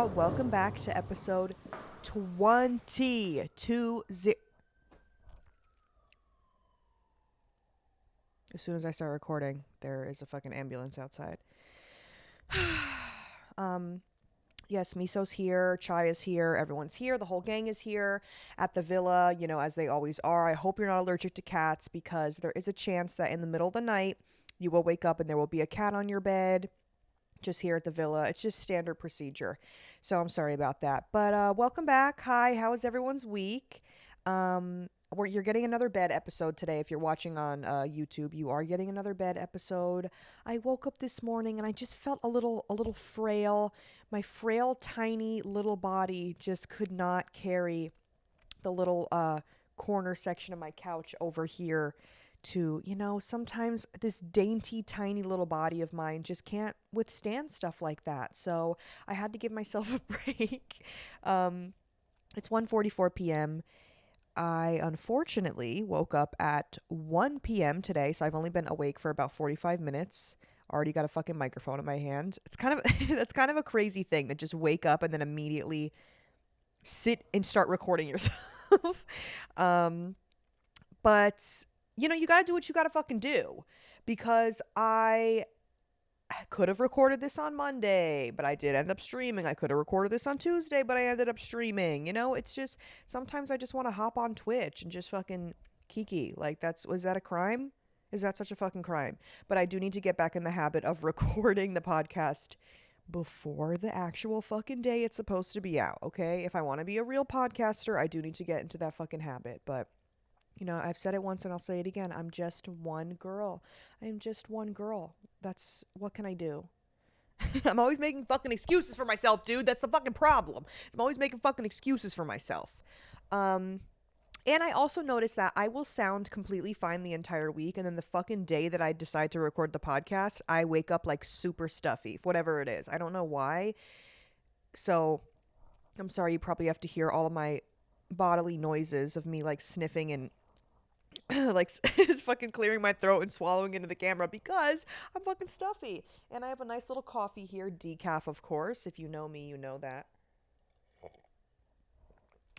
y'all. Welcome back to episode 20. As soon as I start recording, there is a fucking ambulance outside. um, yes, Miso's here, Chai is here, everyone's here, the whole gang is here at the villa, as they always are. I hope you're not allergic to cats because there is a chance that in the middle of the night you will wake up and there will be a cat on your bed just here at the villa. It's just standard procedure. So I'm sorry about that. But welcome back. Hi, how is everyone's week? You're getting another bed episode today. If you're watching on YouTube, you are getting another bed episode. I woke up this morning and I just felt a little frail. My frail, tiny little body just could not carry the little corner section of my couch over here to, sometimes this dainty, tiny little body of mine just can't withstand stuff like that. So I had to give myself a break. It's 1:44 p.m. I unfortunately woke up at 1 p.m. today, so I've only been awake for about 45 minutes. Already got a fucking microphone in my hand. It's kind of that's kind of a crazy thing to just wake up and then immediately sit and start recording yourself. But you got to do what you got to fucking do, because I could have recorded this on Monday, but I did end up streaming. I could have recorded this on Tuesday, but I ended up streaming. It's just sometimes I just want to hop on Twitch and just fucking kiki. Like, was that a crime? Is that such a fucking crime? But I do need to get back in the habit of recording the podcast before the actual fucking day it's supposed to be out, okay? If I want to be a real podcaster, I do need to get into that fucking habit. But I've said it once and I'll say it again. I'm just one girl. I'm just one girl. What can I do? I'm always making fucking excuses for myself, dude. That's the fucking problem. I'm always making fucking excuses for myself. And I also noticed that I will sound completely fine the entire week, and then the fucking day that I decide to record the podcast, I wake up like super stuffy, whatever it is. I don't know why. So I'm sorry, you probably have to hear all of my bodily noises of me like sniffing and like it's fucking clearing my throat and swallowing into the camera because I'm fucking stuffy. And I have a nice little coffee here, decaf, of course. If you know me, you know that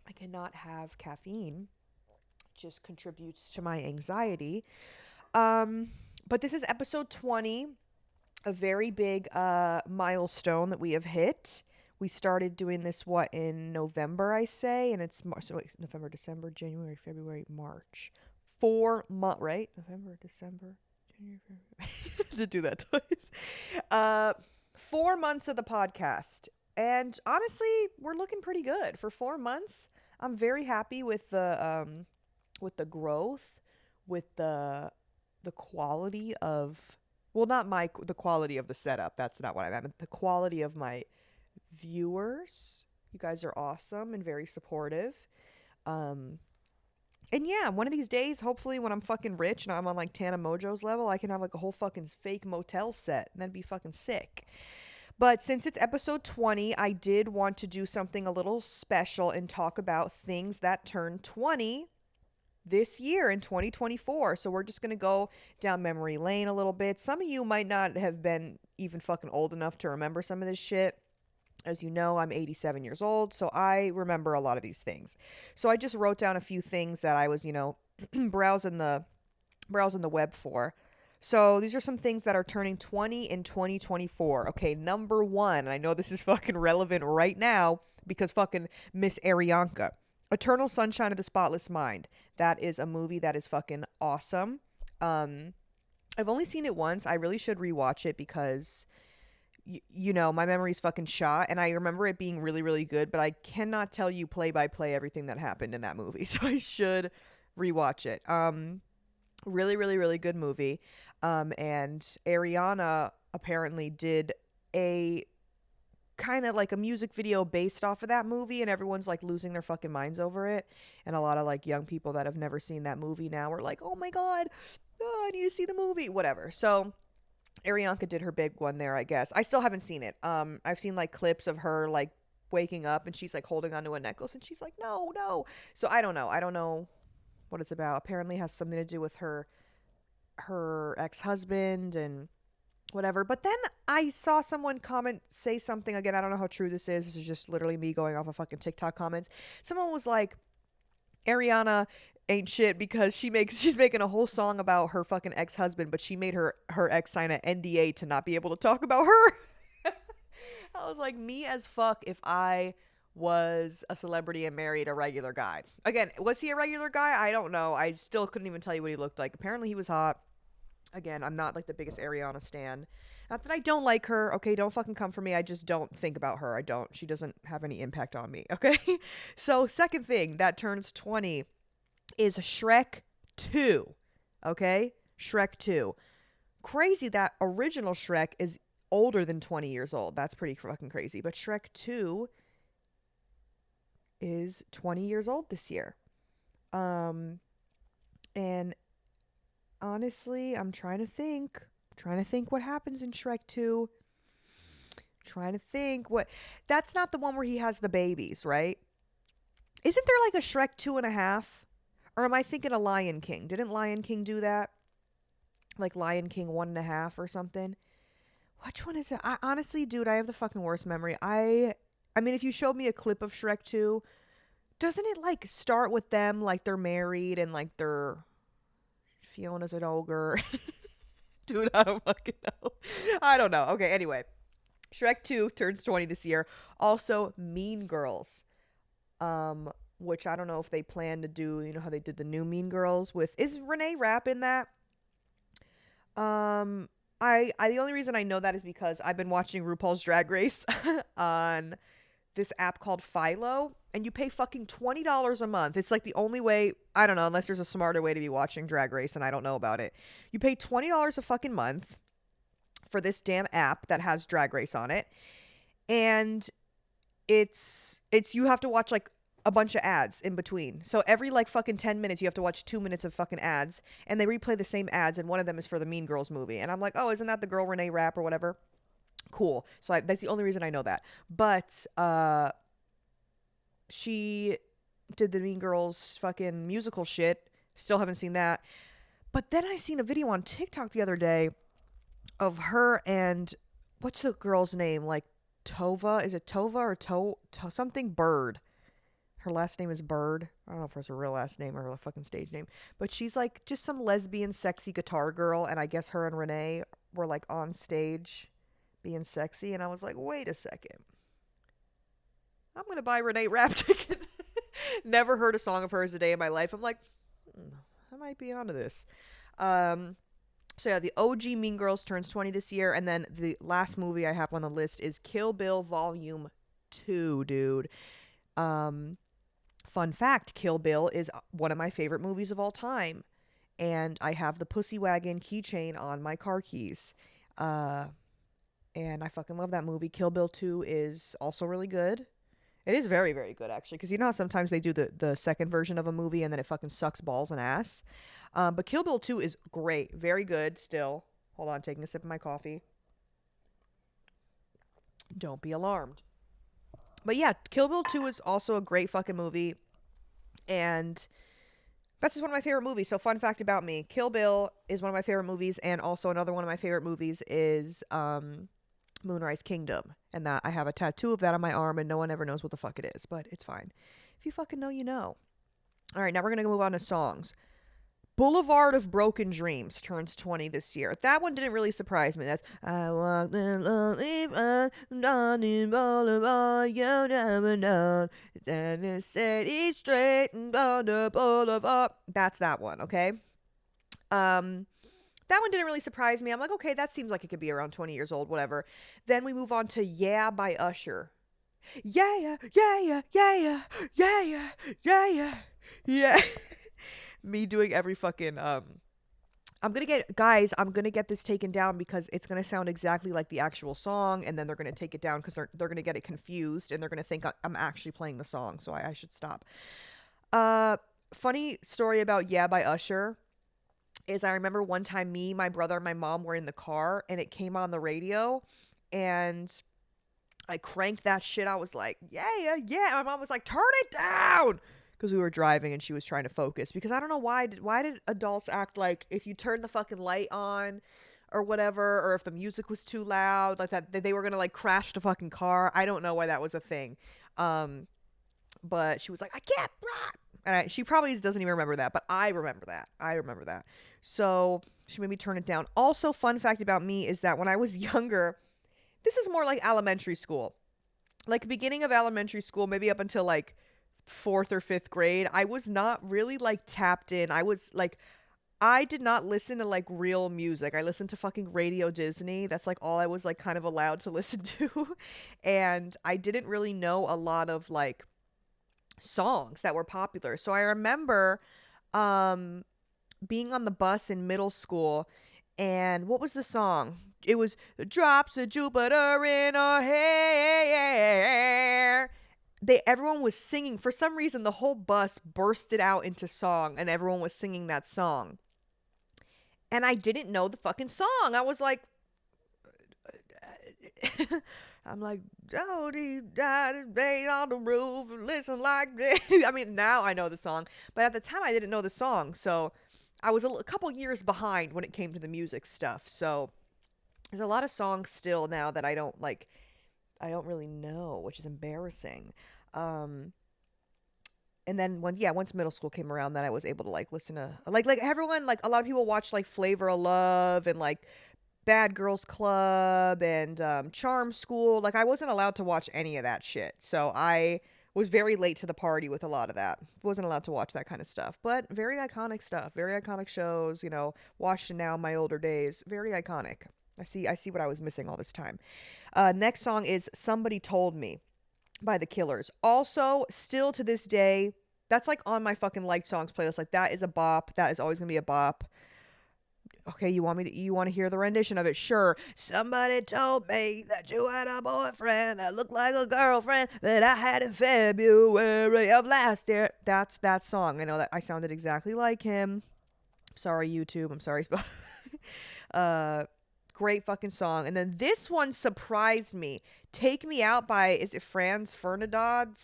I cannot have caffeine. It just contributes to my anxiety. But this is episode 20, a very big milestone that we have hit. We started doing this in November, I say, and it's November, December, January, February, March. 4 months, right? November, December, January, February. To do that twice. 4 months of the podcast, and honestly, we're looking pretty good for 4 months. I'm very happy with the growth, with the quality of, well, not the quality of the setup. That's not what I meant. The quality of my viewers. You guys are awesome and very supportive. And yeah, one of these days, hopefully when I'm fucking rich and I'm on like Tana Mojo's level, I can have like a whole fucking fake motel set, and that'd be fucking sick. But since it's episode 20, I did want to do something a little special and talk about things that turned 20 this year in 2024. So we're just going to go down memory lane a little bit. Some of you might not have been even fucking old enough to remember some of this shit. As you know, I'm 87 years old, so I remember a lot of these things. So I just wrote down a few things that I was, browsing the web for. So these are some things that are turning 20 in 2024. Okay, number 1, and I know this is fucking relevant right now because fucking Miss Arianka. Eternal Sunshine of the Spotless Mind. That is a movie that is fucking awesome. I've only seen it once. I really should rewatch it because my memory's fucking shot, and I remember it being really, really good, but I cannot tell you play by play everything that happened in that movie, so I should rewatch it. Really, really, really good movie. And Ariana apparently did a kind of like a music video based off of that movie, and everyone's like losing their fucking minds over it, and a lot of like young people that have never seen that movie now are like, oh my god, I need to see the movie, whatever. So Arianka did her big one there, I guess. I still haven't seen it. I've seen like clips of her like waking up and she's like holding onto a necklace and she's like, no. So I don't know what it's about. Apparently it has something to do with her ex-husband and whatever. But then I saw someone say something again. I don't know how true this is. This is just literally me going off of fucking TikTok comments. Someone was like, Ariana ain't shit because she's making a whole song about her fucking ex-husband, but she made her ex sign an NDA to not be able to talk about her. I was like, me as fuck if I was a celebrity and married a regular guy. Again, was he a regular guy? I don't know. I still couldn't even tell you what he looked like. Apparently he was hot. Again, I'm not like the biggest Ariana stan. Not that I don't like her. Okay, don't fucking come for me. I just don't think about her. I don't. She doesn't have any impact on me. Okay. So second thing that turns 20 is Shrek 2. Okay, Shrek 2. Crazy that original Shrek is older than 20 years old. That's pretty fucking crazy. But Shrek 2 is 20 years old this year. And honestly, I'm trying to think what happens in Shrek 2. Trying to think what. That's not the one where he has the babies, right? Isn't there like a Shrek 2.5? Or am I thinking of Lion King? Didn't Lion King do that? Like Lion King 1.5 or something? Which one is it? I honestly, dude, I have the fucking worst memory. I mean, if you showed me a clip of Shrek 2, doesn't it like start with them like they're married and like they're Fiona's an ogre? Dude, I don't fucking know. I don't know. Okay, anyway. Shrek 2 turns 20 this year. Also, Mean Girls. Which I don't know if they plan to do, you know how they did the new Mean Girls with, is Renee Rapp in that? I the only reason I know that is because I've been watching RuPaul's Drag Race on this app called Philo, and you pay fucking $20 a month. It's like the only way, I don't know, unless there's a smarter way to be watching Drag Race and I don't know about it. You pay $20 a fucking month for this damn app that has Drag Race on it. And it's you have to watch like a bunch of ads in between. So every like fucking 10 minutes you have to watch 2 minutes of fucking ads, and they replay the same ads, and one of them is for the Mean Girls movie. And I'm like, "Oh, isn't that the girl Renee Rapp or whatever?" Cool. So that's the only reason I know that. But she did the Mean Girls fucking musical shit. Still haven't seen that. But then I seen a video on TikTok the other day of her and what's the girl's name? Like Tova? Is it Tova or something Bird? Her last name is Bird. I don't know if it's her real last name or her fucking stage name. But she's like just some lesbian sexy guitar girl, and I guess her and Renee were like on stage being sexy, and I was like, wait a second. I'm going to buy Renee Rapp tickets. Never heard a song of hers a day in my life. I'm like, I might be onto this. So yeah, the OG Mean Girls turns 20 this year, and then the last movie I have on the list is Kill Bill Volume 2, dude. Fun fact, Kill Bill is one of my favorite movies of all time, and I have the Pussy Wagon keychain on my car keys. And I fucking love that movie. Kill Bill 2 is also really good. It is very, very good, actually, because you know how sometimes they do the second version of a movie and then it fucking sucks balls and ass. But Kill Bill 2 is great. Very good still. Hold on, taking a sip of my coffee. Don't be alarmed. But yeah, Kill Bill 2 is also a great fucking movie. And that's just one of my favorite movies. So fun fact about me, Kill Bill is one of my favorite movies. And also another one of my favorite movies is Moonrise Kingdom. And that I have a tattoo of that on my arm and no one ever knows what the fuck it is. But it's fine. If you fucking know, you know. All right, now we're going to move on to songs. Boulevard of Broken Dreams turns 20 this year. That one didn't really surprise me. That's I walked the lonely road on the boulevard, you never know. And it said he's straight and on the boulevard. That's that one, okay? That one didn't really surprise me. I'm like, okay, that seems like it could be around 20 years old, whatever. Then we move on to Yeah by Usher. Yeah, yeah, yeah, yeah, yeah, yeah, yeah, yeah, yeah, yeah. Me doing every fucking I'm gonna get this taken down because it's gonna sound exactly like the actual song, and then they're gonna take it down because they're gonna get it confused and they're gonna think I'm actually playing the song, so I should stop. Funny story about Yeah by Usher is I remember one time me, my brother, and my mom were in the car and it came on the radio and I cranked that shit. I was like, yeah. My mom was like, turn it down. Because we were driving and she was trying to focus. Because I don't know why did adults act like if you turn the fucking light on or whatever, or if the music was too loud, like that they were gonna like crash the fucking car. I don't know why that was a thing. Um, but she was like, I can't. And she probably doesn't even remember that, but I remember that. I remember that. So she made me turn it down. Also, fun fact about me is that when I was younger, this is more like elementary school, like beginning of elementary school, maybe up until like fourth or fifth grade, I was not really like tapped in. I was like, I did not listen to like real music. I listened to fucking Radio Disney. That's like all I was like kind of allowed to listen to. And I didn't really know a lot of like songs that were popular. So I remember um being on the bus in middle school, and what was the song? It was the drops of Jupiter in our hair. Everyone was singing. For some reason the whole bus bursted out into song and everyone was singing that song. And I didn't know the fucking song. I was like I'm like, Jody died banged on the roof, listen like this. I mean, now I know the song, but at the time I didn't know the song, so I was a couple years behind when it came to the music stuff. So there's a lot of songs still now that I don't like. I don't really know, which is embarrassing. Um, and then once middle school came around, then I was able to like listen to like everyone, like a lot of people watch like Flavor of Love and like Bad Girls Club and Charm School. Like I wasn't allowed to watch any of that shit. So I was very late to the party with a lot of that. Wasn't allowed to watch that kind of stuff. But very iconic stuff. Very iconic shows, watched it now in my older days. Very iconic. I see what I was missing all this time. Next song is Somebody Told Me by The Killers. Also, still to this day, that's like on my fucking liked songs playlist. Like that is a bop. That is always gonna be a bop. Okay, you want to hear the rendition of it? Sure. Somebody told me that you had a boyfriend that looked like a girlfriend that I had in February of last year. That's that song. I know that I sounded exactly like him. Sorry, YouTube. I'm sorry. Great fucking song. And then this one surprised me. Take Me Out by, is it Franz Ferdinand?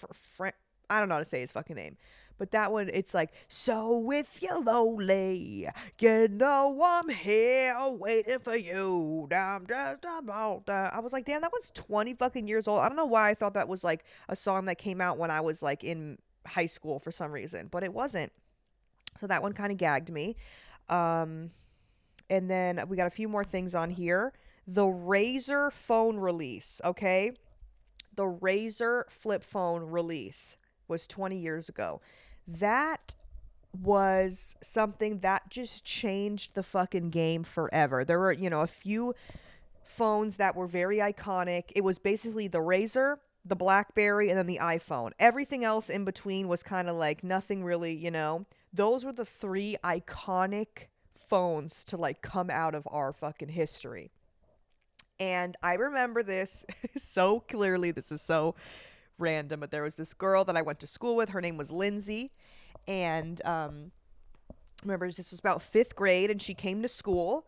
I don't know how to say his fucking name. But that one, it's like, so if you're lonely, you know I'm here waiting for you. I'm just about that. I was like, damn, that one's 20 fucking years old. I don't know why I thought that was like a song that came out when I was like in high school for some reason, but it wasn't. So that one kind of gagged me. And then we got a few more things on here. The Razor phone release, okay? The Razor flip phone release was 20 years ago. That was something that just changed the fucking game forever. There were, a few phones that were very iconic. It was basically the Razor, the BlackBerry, and then the iPhone. Everything else in between was kind of like nothing really. Those were the three iconic phones to like come out of our fucking history. And I remember this so clearly. This is so random, but there was this girl that I went to school with. Her name was Lindsay. And remember, this was about fifth grade, and she came to school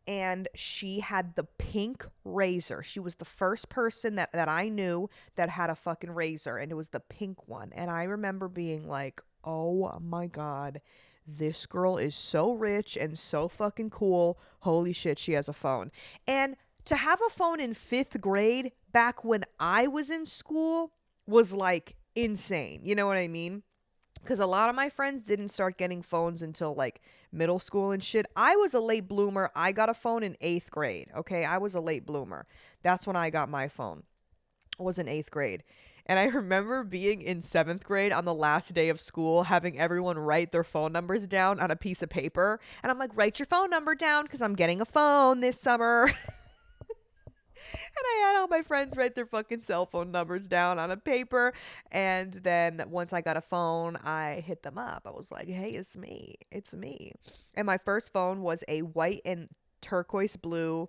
and she had the pink Razor. She was the first person that I knew that had a fucking Razor, and it was the pink one. And I remember being like, oh my God, this girl is so rich and so fucking cool. Holy shit, she has a phone. And to have a phone in fifth grade back when I was in school was like insane. You know what I mean? Because a lot of my friends didn't start getting phones until like middle school and shit. I was a late bloomer. I got a phone in eighth grade. Okay. I was a late bloomer. That's when I got my phone. I was in eighth grade. And I remember being in seventh grade on the last day of school, having everyone write their phone numbers down on a piece of paper. And I'm like, write your phone number down because I'm getting a phone this summer. And I had all my friends write their fucking cell phone numbers down on a paper. And then once I got a phone, I hit them up. I was like, hey, it's me. It's me. And my first phone was a white and turquoise blue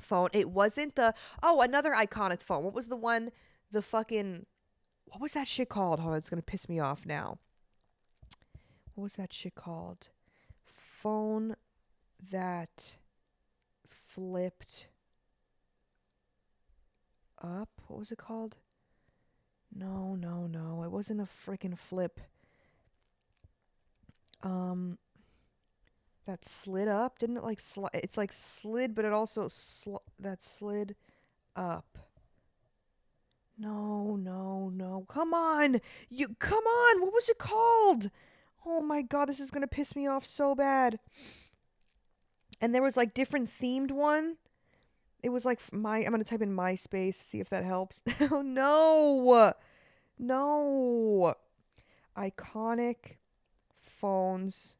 phone. It wasn't another iconic phone. What was the one, what was that shit called? Hold on, it's going to piss me off now. What was that shit called? Phone that flipped up. What was it called? No. It wasn't a freaking flip. that slid up. Didn't it like slide? It's like slid, but it also that slid up. No, no, no. Come on. Come on. What was it called? Oh my god, this is going to piss me off so bad. And there was like different themed one. It was like I'm going to type in MySpace, see if that helps. Oh no. No. Iconic phones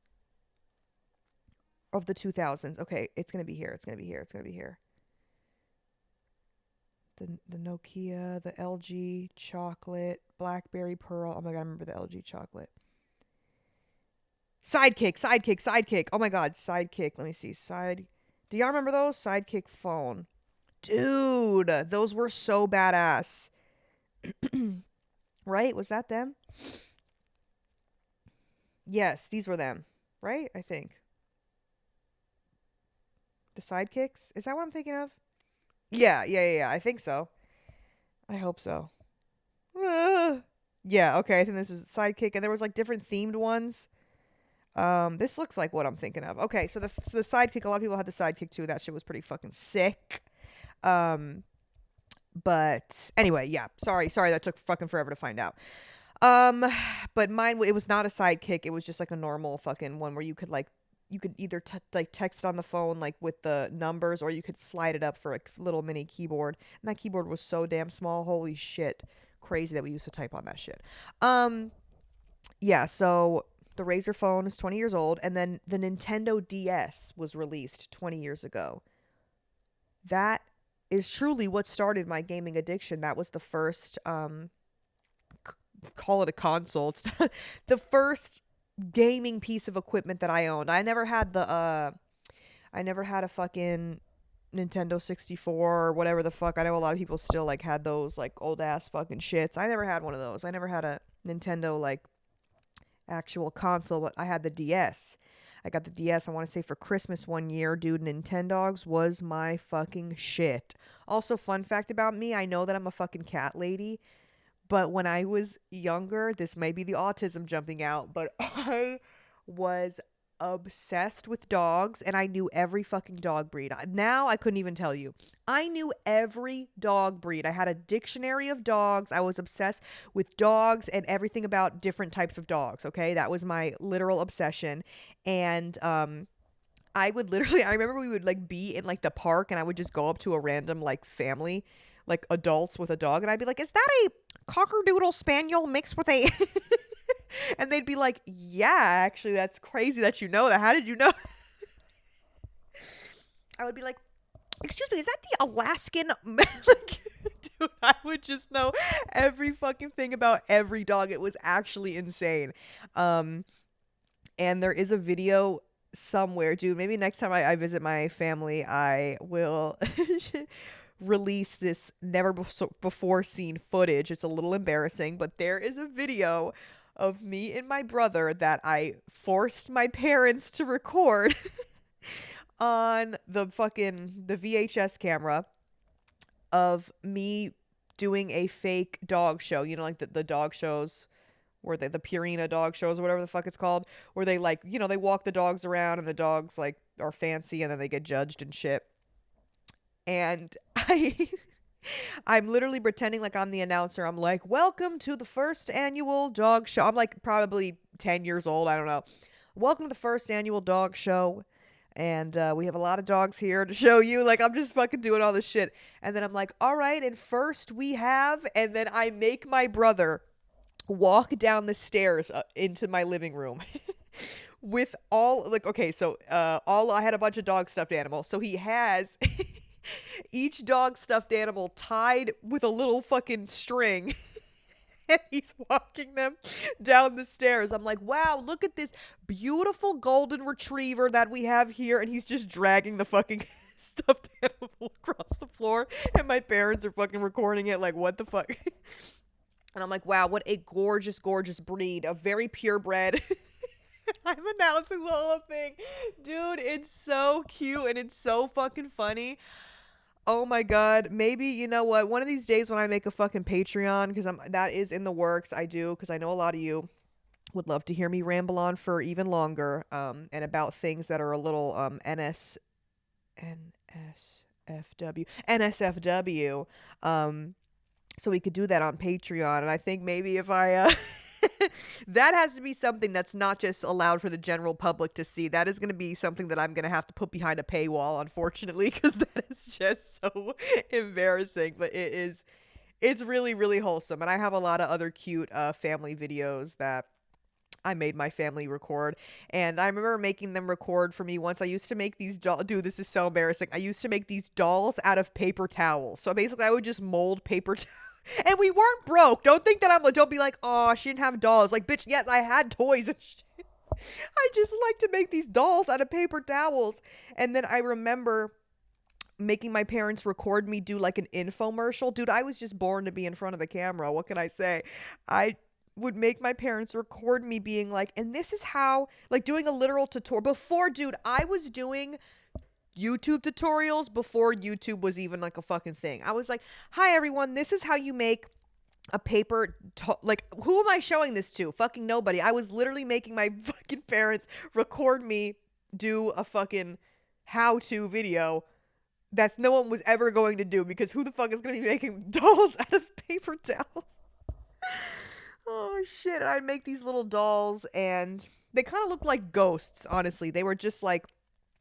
of the 2000s. Okay, it's going to be here. It's going to be here. It's going to be here. The Nokia, the LG chocolate, Blackberry Pearl. Oh my god, I remember the LG chocolate. Sidekick. Oh my god, Sidekick. Let me see. Do y'all remember those? Sidekick phone. Dude, those were so badass. Right? Was that them? Yes, these were them. Right? I think. The Sidekicks? Is that what I'm thinking of? Yeah. I think so. I hope so. Yeah, okay. I think this is Sidekick, and there was like different themed ones. This looks like what I'm thinking of. Okay, so the Sidekick, a lot of people had the Sidekick too. That shit was pretty fucking sick. But anyway, yeah. Sorry, that took fucking forever to find out. But mine, it was not a Sidekick. It was just like a normal fucking one where you could either like text on the phone like with the numbers, or you could slide it up for a little mini keyboard. And that keyboard was so damn small. Holy shit. Crazy that we used to type on that shit. Yeah, so the Razr phone is 20 years old, and then the Nintendo DS was released 20 years ago. That is truly what started my gaming addiction. That was the first call it a console. It's the first gaming piece of equipment that I owned. I never had a fucking Nintendo 64 or whatever the fuck. I know a lot of people still like had those like old ass fucking shits. I never had one of those. I never had a Nintendo like actual console, but I had the DS. I got the DS, I want to say, for Christmas one year. Dude, Nintendogs was my fucking shit. Also, fun fact about me, I know that I'm a fucking cat lady, but when I was younger, this may be the autism jumping out, but I was obsessed with dogs, and I knew every fucking dog breed. Now I couldn't even tell you. I knew every dog breed. I had a dictionary of dogs. I was obsessed with dogs and everything about different types of dogs, okay? That was my literal obsession. And I remember we would like be in like the park, and I would just go up to a random like family, like adults with a dog, and I'd be like, "Is that a cockerdoodle spaniel mixed with a..." And they'd be like, "Yeah, actually, that's crazy that you know that. How did you know?" I would be like, "Excuse me, is that the Alaskan..." Like, dude, I would just know every fucking thing about every dog. It was actually insane. And there is a video somewhere, dude. Maybe next time I visit my family, I will release this never before seen footage. It's a little embarrassing, but there is a video of me and my brother that I forced my parents to record on the VHS camera of me doing a fake dog show. You know, like the dog shows where the Purina dog shows or whatever the fuck it's called, where they like, you know, they walk the dogs around and the dogs like are fancy and then they get judged and shit. And I'm literally pretending like I'm the announcer. I'm like, "Welcome to the first annual dog show." I'm like probably 10 years old. I don't know. "Welcome to the first annual dog show. And we have a lot of dogs here to show you." Like, I'm just fucking doing all this shit. And then I'm like, "All right. And first we have..." And then I make my brother walk down the stairs into my living room with all like, okay, so I had a bunch of dog stuffed animals. So he has each dog stuffed animal tied with a little fucking string. And he's walking them down the stairs. I'm like, "Wow, look at this beautiful golden retriever that we have here." And he's just dragging the fucking stuffed animal across the floor. And my parents are fucking recording it like, what the fuck? And I'm like, "Wow, what a gorgeous, gorgeous breed. A very purebred." I'm announcing the whole thing. Dude, it's so cute and it's so fucking funny. Oh my god. Maybe, you know what? One of these days when I make a fucking Patreon, because that is in the works, I do, because I know a lot of you would love to hear me ramble on for even longer, and about things that are a little NSFW. So we could do that on Patreon. And I think maybe if I that has to be something that's not just allowed for the general public to see. That is going to be something that I'm going to have to put behind a paywall, unfortunately, because that is just so embarrassing. But it's really, really wholesome. And I have a lot of other cute family videos that I made my family record. And I remember making them record for me once. I used to make these dolls. Dude, this is so embarrassing. I used to make these dolls out of paper towels. So basically, I would just mold paper towels. And we weren't broke. Don't think that don't be like, oh, she didn't have dolls. Like, bitch, yes, I had toys and shit. I just like to make these dolls out of paper towels. And then I remember making my parents record me do like an infomercial. Dude, I was just born to be in front of the camera. What can I say? I would make my parents record me being like, and this is how, like, doing a literal tutorial. Before, dude, I was doing YouTube tutorials before YouTube was even like a fucking thing. I was like, hi everyone, this is how you make a paper like, who am I showing this to? Fucking nobody. I was literally making my fucking parents record me do a fucking how-to video that no one was ever going to do, because who the fuck is going to be making dolls out of paper towels? Oh shit. I'd make these little dolls and they kind of looked like ghosts, honestly. They were just like,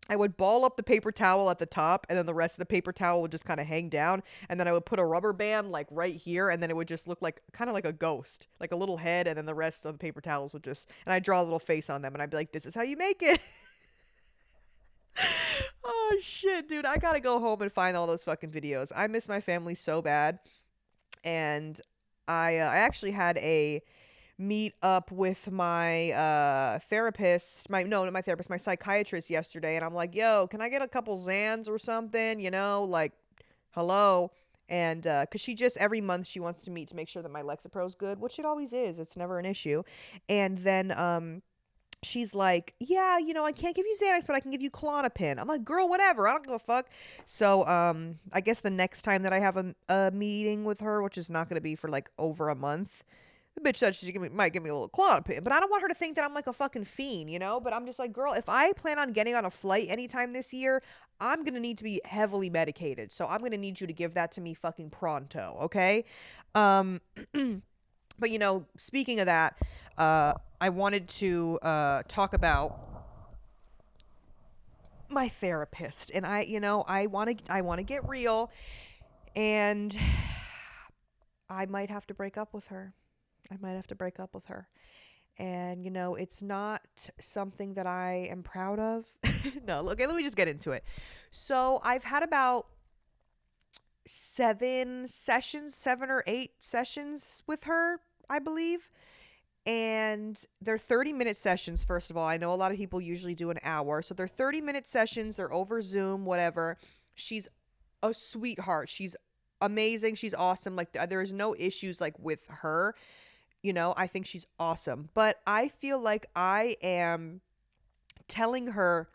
I would ball up the paper towel at the top, and then the rest of the paper towel would just kind of hang down, and then I would put a rubber band like right here, and then it would just look like kind of like a ghost, like a little head, and then the rest of the paper towels would just, and I'd draw a little face on them, and I'd be like, this is how you make it. Oh shit, dude, I gotta go home and find all those fucking videos. I miss my family so bad. And I actually had a meet up with my therapist, my psychiatrist yesterday, and I'm like, yo, can I get a couple Zans or something, like, hello? And because she just, every month she wants to meet to make sure that my Lexipro's good, which it always is, it's never an issue. And then she's like, yeah, I can't give you Xanax, but I can give you Klonopin. I'm like, girl, whatever, I don't give a fuck. So I guess the next time that I have a meeting with her, which is not going to be for like over a month, the bitch said she might give me a little Klonopin, but I don't want her to think that I'm like a fucking fiend, But I'm just like, girl, if I plan on getting on a flight anytime this year, I'm going to need to be heavily medicated. So I'm going to need you to give that to me fucking pronto, okay? But, speaking of that, I wanted to talk about my therapist. And I want to get real, and I might have to break up with her. And, it's not something that I am proud of. No, okay, let me just get into it. So I've had about 7 or 8 sessions with her, I believe. And they're 30-minute sessions, first of all. I know a lot of people usually do an hour. So they're 30-minute sessions. They're over Zoom, whatever. She's a sweetheart. She's amazing. She's awesome. Like, there is no issues, like, with her. I think she's awesome. But I feel like I am telling her,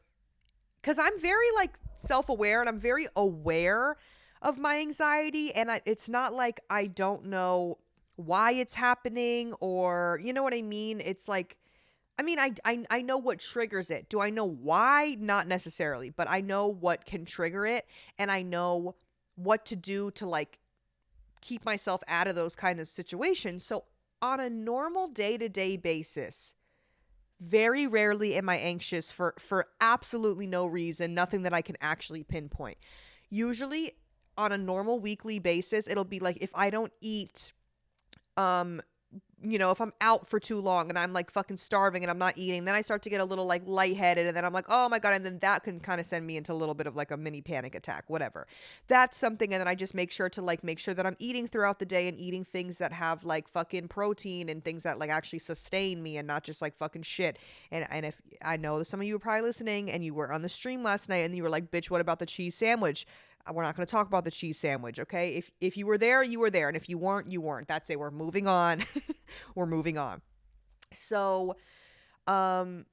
because I'm very, like, self-aware, and I'm very aware of my anxiety. And it's not like I don't know why it's happening, or you know what I mean? It's like, I know what triggers it. Do I know why? Not necessarily, but I know what can trigger it, and I know what to do to, like, keep myself out of those kind of situations. So on a normal day-to-day basis, very rarely am I anxious for absolutely no reason, nothing that I can actually pinpoint. Usually on a normal weekly basis, it'll be like, if I don't eat, if I'm out for too long and I'm like fucking starving and I'm not eating, then I start to get a little like lightheaded, and then I'm like, oh my God. And then that can kind of send me into a little bit of like a mini panic attack, whatever. That's something. And then I just make sure that I'm eating throughout the day and eating things that have like fucking protein and things that like actually sustain me, and not just like fucking shit. And if I know that some of you were probably listening and you were on the stream last night and you were like, bitch, what about the cheese sandwich? We're not going to talk about the cheese sandwich, okay? If you were there, you were there. And if you weren't, you weren't. That's it. We're moving on. We're moving on. So, I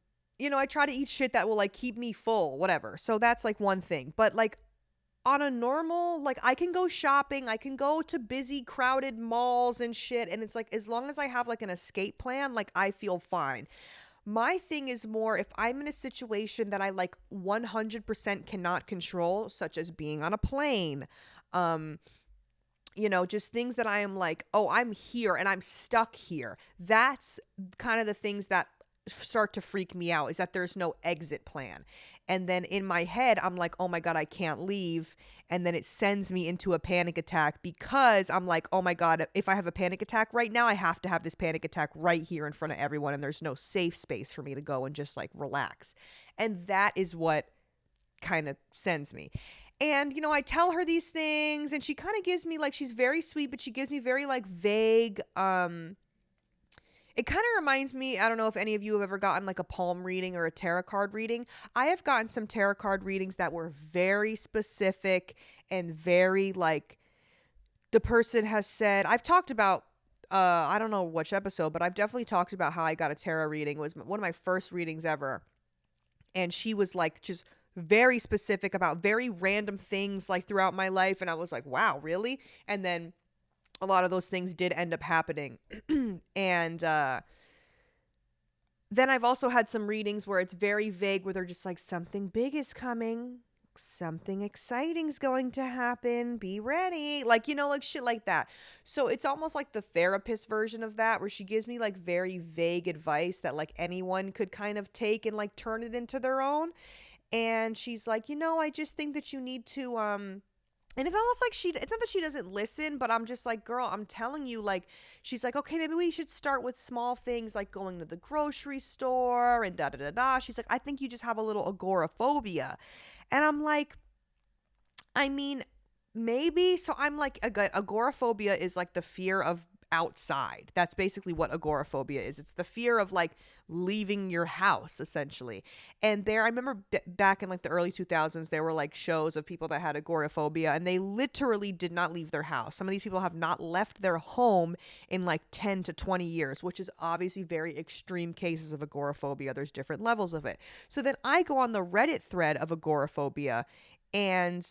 try to eat shit that will, like, keep me full, whatever. So that's, like, one thing. But, like, on a normal, like, I can go shopping, I can go to busy crowded malls and shit, and it's like as long as I have like an escape plan, like I feel fine. My thing is more if I'm in a situation that I like 100% cannot control, such as being on a plane, um just things that I am like, oh, I'm here and I'm stuck here. That's kind of the things that start to freak me out, is that there's no exit plan. And then in my head, I'm like, oh my God, I can't leave. And then it sends me into a panic attack because I'm like, oh my God, if I have a panic attack right now, I have to have this panic attack right here in front of everyone. And there's no safe space for me to go and just like relax. And that is what kind of sends me. And, I tell her these things and she kind of gives me like, she's very sweet, but she gives me very like vague, it kind of reminds me, I don't know if any of you have ever gotten like a palm reading or a tarot card reading. I have gotten some tarot card readings that were very specific and very like, the person has said, I've talked about, I don't know which episode, but I've definitely talked about how I got a tarot reading. It was one of my first readings ever. And she was like, just very specific about very random things like throughout my life. And I was like, wow, really? And then a lot of those things did end up happening. And then I've also had some readings where it's very vague, where they're just like, something big is coming. Something exciting's going to happen. Be ready. Like, like shit like that. So it's almost like the therapist version of that, where she gives me like very vague advice that like anyone could kind of take and like turn it into their own. And she's like, I just think that you need to, and it's almost like it's not that she doesn't listen, but I'm just like, girl, I'm telling you, like, she's like, okay, maybe we should start with small things like going to the grocery store and da da da da. She's like, I think you just have a little agoraphobia. And I'm like, I mean, maybe. So I'm like, agoraphobia is like the fear of outside. That's basically what agoraphobia is. It's the fear of like leaving your house, essentially. And I remember back in like the early 2000s, there were like shows of people that had agoraphobia and they literally did not leave their house. Some of these people have not left their home in like 10 to 20 years, which is obviously very extreme cases of agoraphobia. There's different levels of it. So then I go on the Reddit thread of agoraphobia, and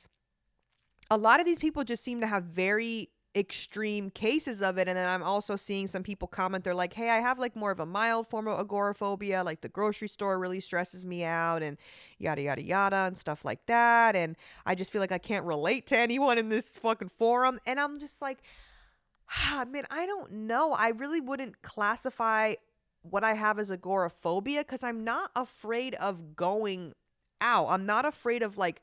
a lot of these people just seem to have very extreme cases of it. And then I'm also seeing some people comment, they're like, hey, I have like more of a mild form of agoraphobia, like the grocery store really stresses me out and yada yada yada and stuff like that, and I just feel like I can't relate to anyone in this fucking forum. And I'm just like, man, I don't know. I really wouldn't classify what I have as agoraphobia, because I'm not afraid of going out. I'm not afraid of like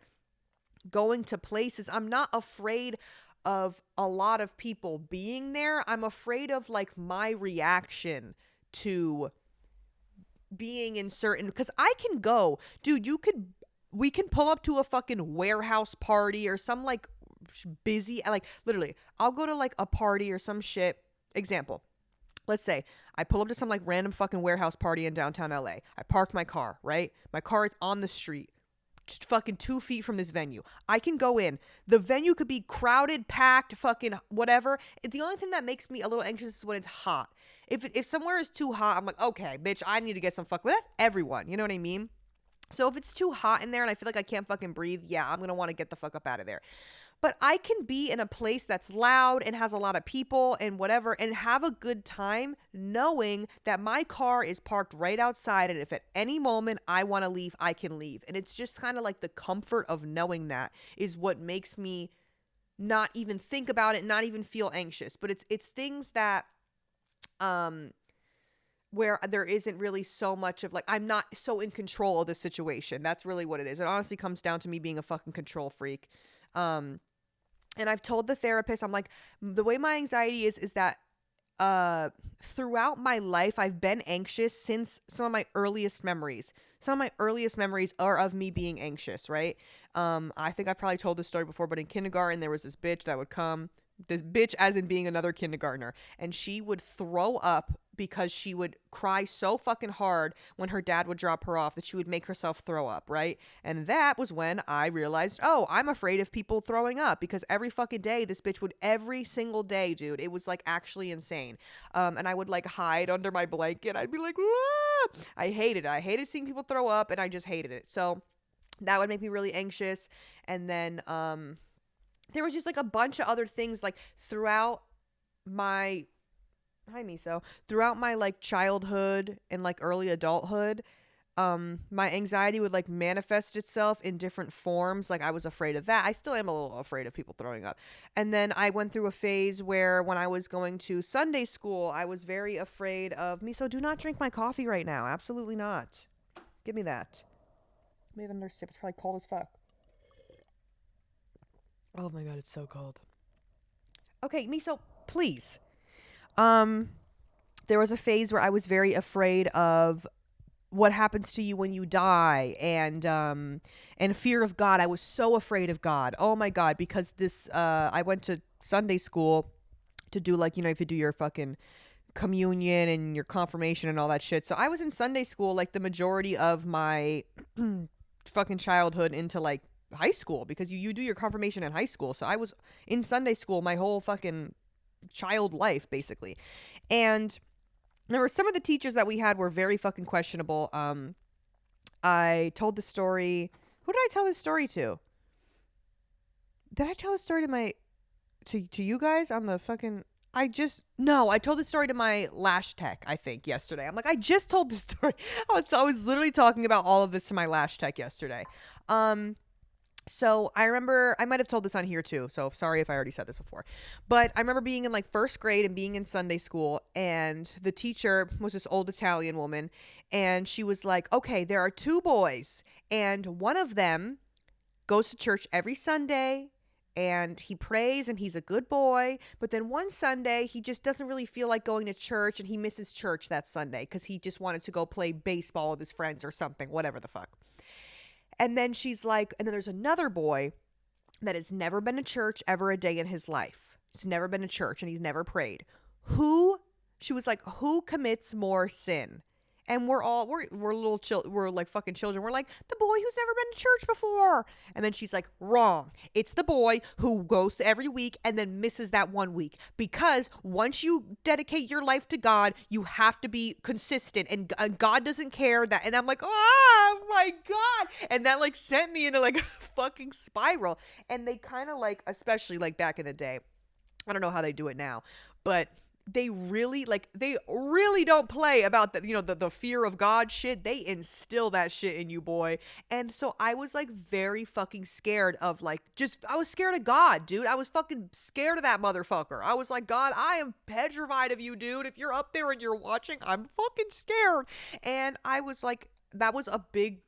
going to places. I'm not afraid of a lot of people being there. I'm afraid of like my reaction to being in certain, because I can go, dude, we can pull up to a fucking warehouse party or some like busy, like literally I'll go to like a party or some shit. Example, let's say I pull up to some like random fucking warehouse party in downtown LA. I park my car, right? My car is on the street, just fucking 2 feet from this venue. I can go in. The venue could be crowded, packed, fucking whatever. The only thing that makes me a little anxious is when it's hot. If somewhere is too hot, I'm like, okay, bitch, I need to get some fuck. But that's everyone. You know what I mean? So if it's too hot in there and I feel like I can't fucking breathe, yeah, I'm going to want to get the fuck up out of there. But I can be in a place that's loud and has a lot of people and whatever and have a good time knowing that my car is parked right outside, and if at any moment I want to leave, I can leave. And it's just kind of like the comfort of knowing that is what makes me not even think about it, not even feel anxious. But it's things that where there isn't really so much of like, I'm not so in control of the situation. That's really what it is. It honestly comes down to me being a fucking control freak. And I've told the therapist, I'm like, the way my anxiety is that throughout my life, I've been anxious since some of my earliest memories. Some of my earliest memories are of me being anxious, right? I think I've probably told this story before, but in kindergarten, there was this bitch that would come, this bitch as in being another kindergartner, and she would throw up because she would cry so fucking hard when her dad would drop her off that she would make herself throw up, right? And that was when I realized, oh, I'm afraid of people throwing up, because every fucking day this bitch would, every single day, dude, it was like actually insane. And I would like hide under my blanket. I'd be like, wah! I hated it. I hated seeing people throw up, and I just hated it. So That would make me really anxious. And then there was just like a bunch of other things like throughout my hi Miso, throughout my like childhood and like early adulthood, my anxiety would like manifest itself in different forms. Like I was afraid of that. I still am a little afraid of people throwing up. And then I went through a phase where when I was going to Sunday school, I was very afraid of Miso, do not drink my coffee right now. Absolutely not. Give me that. Let me have another sip. It's probably cold as fuck. Oh my god, it's so cold. Okay, Miso, please. Um, there was a phase where I was very afraid of what happens to you when you die, and fear of God. I was so afraid of God. Oh my god, because this I went to Sunday school to do like, you know, if you do your fucking communion and your confirmation and all that shit. So I was in Sunday school like the majority of my fucking childhood into like high school, because you do your confirmation in high school. So I was in Sunday school my whole fucking child life basically. And there were some of the teachers that we had were very fucking questionable. I told the story. Who did I tell this story to? Did I tell the story to my to you guys on the fucking I told the story to my lash tech, I think, yesterday. I'm like, I just told this story. I was literally talking about all of this to my lash tech yesterday. So I remember, I might have told this on here too, so sorry if I already said this before. But I remember being in like first grade and being in Sunday school, and the teacher was this old Italian woman, and she was like, okay, there are two boys, and one of them goes to church every Sunday, and he prays, and he's a good boy, but then one Sunday, he just doesn't really feel like going to church, and he misses church that Sunday, because he just wanted to go play baseball with his friends or something, whatever the fuck. And then she's like, and then there's another boy that has never been to church ever a day in his life. He's never been to church and he's never prayed. She was like, who commits more sin? And we're we're like fucking children. We're like, the boy who's never been to church before. And then she's like, wrong. It's the boy who goes to every week and then misses that 1 week. Because once you dedicate your life to God, you have to be consistent. And God doesn't care that. And I'm like, oh my God. And that like sent me into like a fucking spiral. And they kind of like, especially like back in the day, I don't know how they do it now, but they really don't play about the, you know, the fear of God shit. They instill that shit in you, boy. And so I was like very fucking scared of like, I was scared of God, dude. I was fucking scared of that motherfucker. I was like, God, I am petrified of you, dude. If you're up there and you're watching, I'm fucking scared. And I was like, that was a big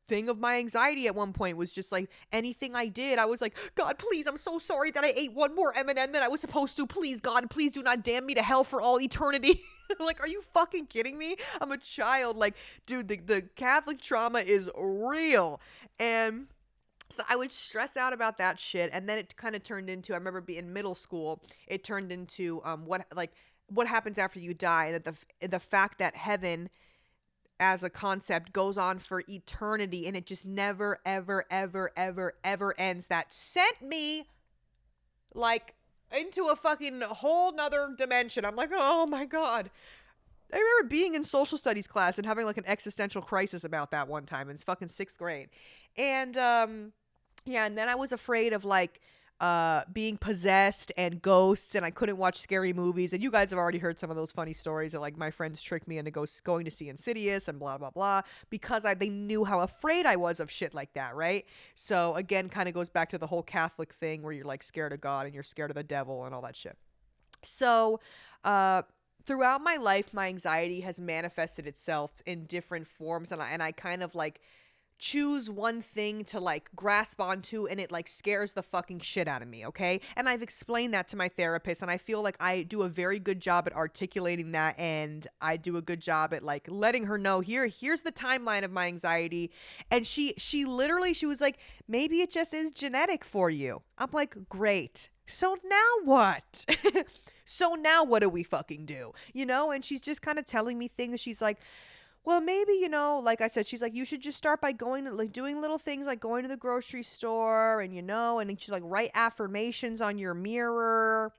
thing of my anxiety at one point, was just like anything I did, I was like, God, please, I'm so sorry that I ate one more M&M than I was supposed to. Please, God, please do not damn me to hell for all eternity. Like, are you fucking kidding me? I'm a child. Like, dude, the Catholic trauma is real. And so I would stress out about that shit. And then it kind of turned into, I remember being in middle school, it turned into what happens after you die, and that the fact that heaven as a concept goes on for eternity, and it just never ever ever ever ever ends. That sent me like into a fucking whole nother dimension. I'm like, oh my God. I remember being in social studies class and having like an existential crisis about that one time in fucking 6th grade. And yeah, and then I was afraid of like being possessed and ghosts, and I couldn't watch scary movies. And you guys have already heard some of those funny stories that like my friends tricked me into going to see Insidious and blah blah blah, because they knew how afraid I was of shit like that, right? So again, kind of goes back to the whole Catholic thing where you're like scared of God and you're scared of the devil and all that shit. So throughout my life, my anxiety has manifested itself in different forms, and I kind of like choose one thing to like grasp onto, and it like scares the fucking shit out of me, okay? And I've explained that to my therapist, and I feel like I do a very good job at articulating that, and I do a good job at like letting her know here's the timeline of my anxiety. And she was like, maybe it just is genetic for you. I'm like, great. So now what? So now what do we fucking do? You know? And she's just kind of telling me things. She's like, well, maybe, you know, like I said, she's like, you should just start by going to like doing little things like going to the grocery store, and, you know, and she's like, write affirmations on your mirror,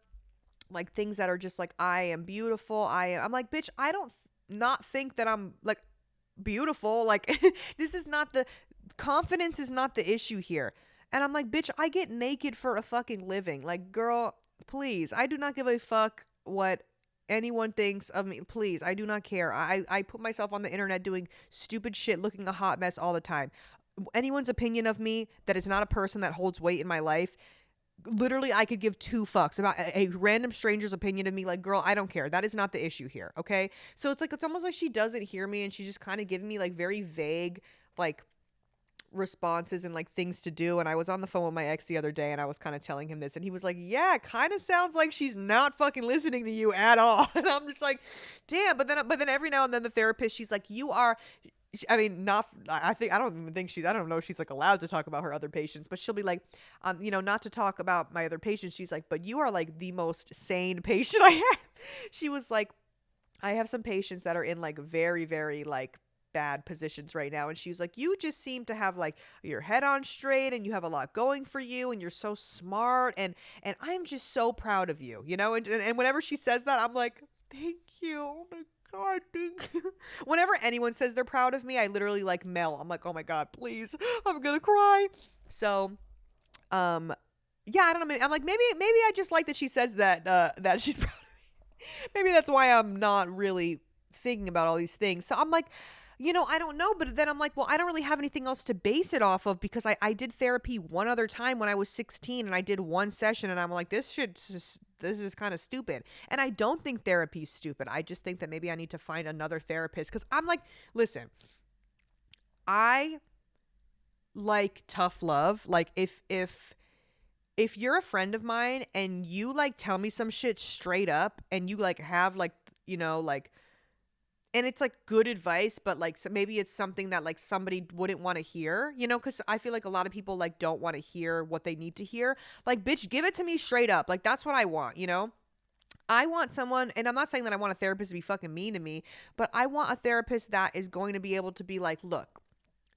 like things that are just like, I am beautiful. I'm like, bitch, I don't not think that I'm like beautiful. Like, this is not confidence is not the issue here. And I'm like, bitch, I get naked for a fucking living. Like, girl, please. I do not give a fuck what anyone thinks of me. Please, I do not care. I put myself on the internet doing stupid shit, looking a hot mess all the time. Anyone's opinion of me that is not a person that holds weight in my life, literally I could give two fucks about a random stranger's opinion of me. Like, girl, I don't care. That is not the issue here, okay? So it's like, it's almost like she doesn't hear me, and she's just kind of giving me like very vague like responses and like things to do. And I was on the phone with my ex the other day, and I was kind of telling him this, and he was like, yeah, it kind of sounds like she's not fucking listening to you at all. And I'm just like, damn. But then every now and then the therapist, she's like, you are, I mean, not, I think, I don't even think she's, I don't know if she's like allowed to talk about her other patients, but she'll be like, not to talk about my other patients. She's like, but you are like the most sane patient I have. She was like, I have some patients that are in like very, very like bad positions right now. And she's like, you just seem to have like your head on straight, and you have a lot going for you, and you're so smart. And I'm just so proud of you, and whenever she says that, I'm like, thank you. Oh my God, thank you. Whenever anyone says they're proud of me, I literally like melt. I'm like, oh my God, please, I'm gonna cry. So, yeah, I don't know. I'm like, maybe I just like that she says that that she's proud of me. Maybe that's why I'm not really thinking about all these things. So I'm like, I don't know. But then I'm like, well, I don't really have anything else to base it off of, because I did therapy one other time when I was 16, and I did one session, and I'm like, this is kind of stupid. And I don't think therapy's stupid. I just think that maybe I need to find another therapist, because I'm like, listen, I like tough love. Like, if you're a friend of mine and you like tell me some shit straight up, and you like have like, like, and it's like good advice, but like, so maybe it's something that like somebody wouldn't want to hear, because I feel like a lot of people like don't want to hear what they need to hear. Like, bitch, give it to me straight up. Like, that's what I want, I want someone, and I'm not saying that I want a therapist to be fucking mean to me, but I want a therapist that is going to be able to be like, look,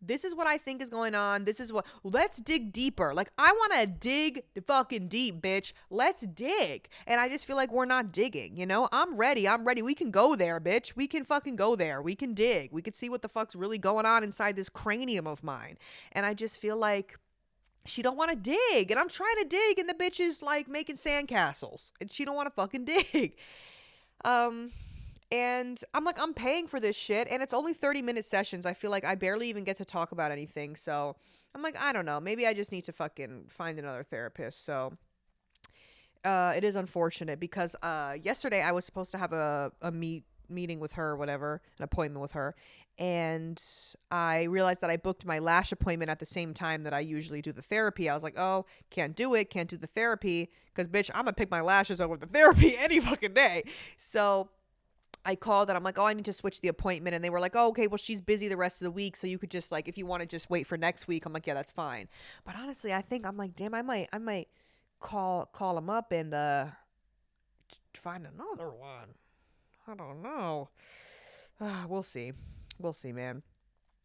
this is what I think is going on. This is what, let's dig deeper. Like, I want to dig fucking deep, bitch. Let's dig. And I just feel like we're not digging, I'm ready. We can go there, bitch. We can fucking go there. We can dig. We can see what the fuck's really going on inside this cranium of mine. And I just feel like she don't want to dig. And I'm trying to dig, and the bitch is like making sandcastles, and she don't want to fucking dig. And I'm like, I'm paying for this shit, and it's only 30-minute sessions. I feel like I barely even get to talk about anything. So I'm like, I don't know. Maybe I just need to fucking find another therapist. So it is unfortunate, because yesterday I was supposed to have a meeting with her or whatever, an appointment with her. And I realized that I booked my lash appointment at the same time that I usually do the therapy. I was like, oh, can't do the therapy, because bitch, I'm gonna pick my lashes over the therapy any fucking day. So I called, and I'm like, oh, I need to switch the appointment. And they were like, oh, okay, well, she's busy the rest of the week, so you could just like, if you want to just wait for next week. I'm like, yeah, that's fine. But honestly, I think I'm like, damn, I might call them up and find another one. I don't know. We'll see, man.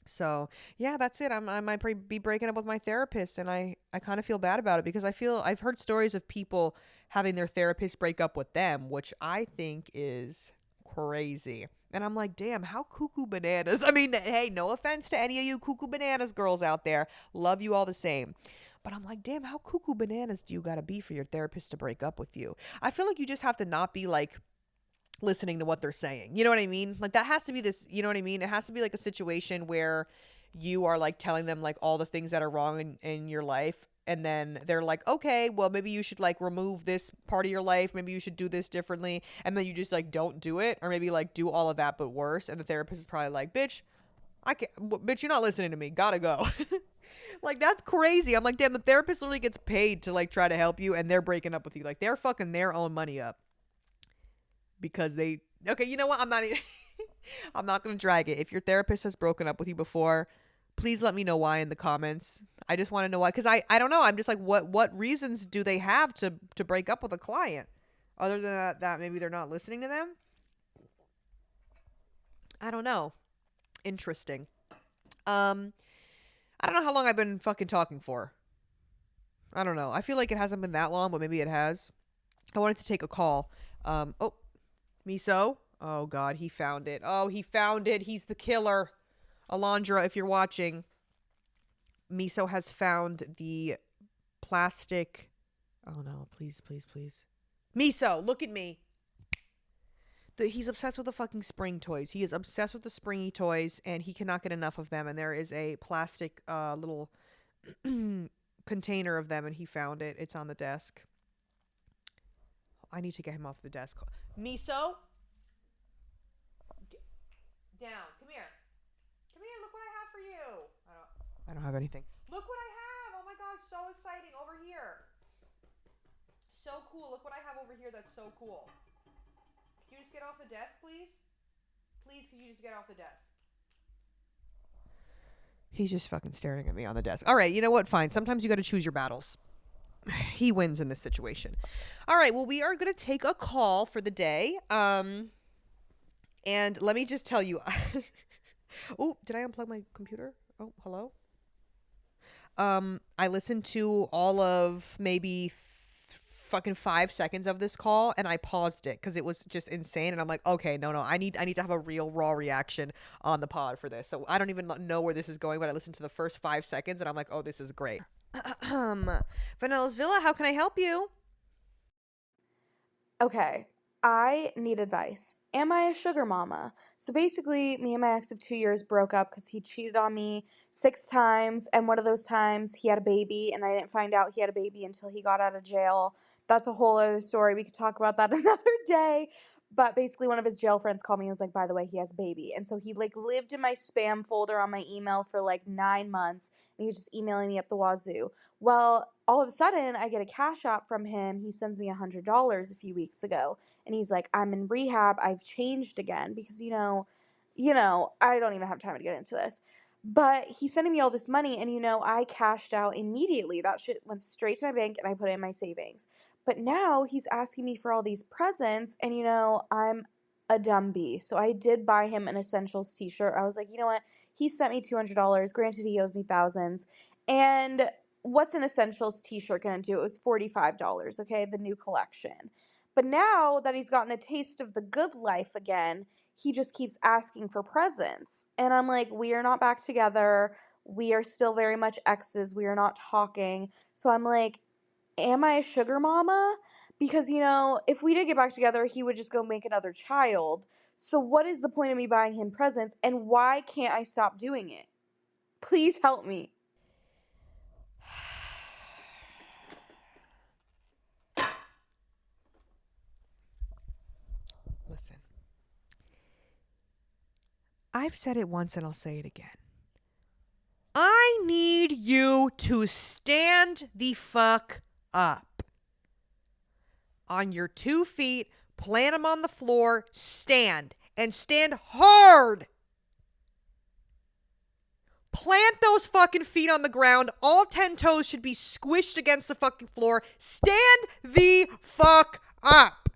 So yeah, that's it. I might be breaking up with my therapist, and I kind of feel bad about it, because I've heard stories of people having their therapist break up with them, which I think is crazy. And I'm like, damn, how cuckoo bananas. I mean, hey, no offense to any of you cuckoo bananas girls out there. Love you all the same. But I'm like, damn, how cuckoo bananas do you gotta be for your therapist to break up with you? I feel like you just have to not be like listening to what they're saying. You know what I mean? Like, that has to be this, you know what I mean? It has to be like a situation where you are like telling them like all the things that are wrong in your life. And then they're like, okay, well, maybe you should like remove this part of your life. Maybe you should do this differently. And then you just like don't do it, or maybe like do all of that, but worse. And the therapist is probably like, bitch, bitch, you're not listening to me. Gotta go. Like, that's crazy. I'm like, damn, the therapist literally gets paid to like try to help you, and they're breaking up with you. Like, they're fucking their own money up because okay, you know what? I'm not going to drag it. If your therapist has broken up with you before, please let me know why in the comments. I just want to know why, because I don't know. I'm just like, what reasons do they have to break up with a client, other than that maybe they're not listening to them? I don't know. Interesting. I don't know how long I've been fucking talking for. I don't know. I feel like it hasn't been that long, but maybe it has. I wanted to take a call. Oh, Miso. Oh God, he found it. Oh, he found it. He's the killer. Alondra, if you're watching, Miso has found the plastic. Oh no, please, please, please. Miso, look at me. He's obsessed with the fucking spring toys. He is obsessed with the springy toys, and he cannot get enough of them. And there is a plastic little container of them, and he found it. It's on the desk. I need to get him off the desk. Miso? Down. Come here. Come here. Look what I have for you. I don't have anything. Look what I have. Oh my god, so exciting. Over here. So cool. Look what I have over here that's so cool. Can you just get off the desk, please? Please, can you just get off the desk? He's just fucking staring at me on the desk. All right, you know what? Fine. Sometimes you got to choose your battles. He wins in this situation. All right, well, we are going to take a call for the day. And let me just tell you. Oh, did I unplug my computer? Oh, hello? I listened to all of maybe fucking 5 seconds of this call, and I paused it because it was just insane. And I'm like, okay, no, I need to have a real raw reaction on the pod for this. So I don't even know where this is going, but I listened to the first 5 seconds, and I'm like, oh, this is great. Vanilla's Villa, how can I help you? Okay, I need advice. Am I a sugar mama? So basically, me and my ex of 2 years broke up because he cheated on me 6 times, and one of those times he had a baby, and I didn't find out he had a baby until he got out of jail. That's a whole other story. We could talk about that another day. But basically, one of his jail friends called me and was like, by the way, he has a baby. And so he lived in my spam folder on my email for 9 months, and he was just emailing me up the wazoo. Well, all of a sudden, I get a cash app from him. He sends me $100 a few weeks ago. And he's like, I'm in rehab. I've changed again because, I don't even have time to get into this. But he's sending me all this money, and, I cashed out immediately. That shit went straight to my bank, and I put it in my savings. But now he's asking me for all these presents, and, I'm a dumb bee. So I did buy him an Essentials t-shirt. I was like, you know what? He sent me $200. Granted, he owes me thousands. And what's an Essentials t-shirt going to do? It was $45, okay? The new collection. But now that he's gotten a taste of the good life again, he just keeps asking for presents. And I'm like, we are not back together. We are still very much exes. We are not talking. So I'm like, am I a sugar mama? Because, if we did get back together, he would just go make another child. So what is the point of me buying him presents? And why can't I stop doing it? Please help me. Listen. I've said it once and I'll say it again. I need you to stand the fuck up. On your 2 feet, plant them on the floor, stand. And stand hard. Plant those fucking feet on the ground. All 10 toes should be squished against the fucking floor. Stand the fuck up.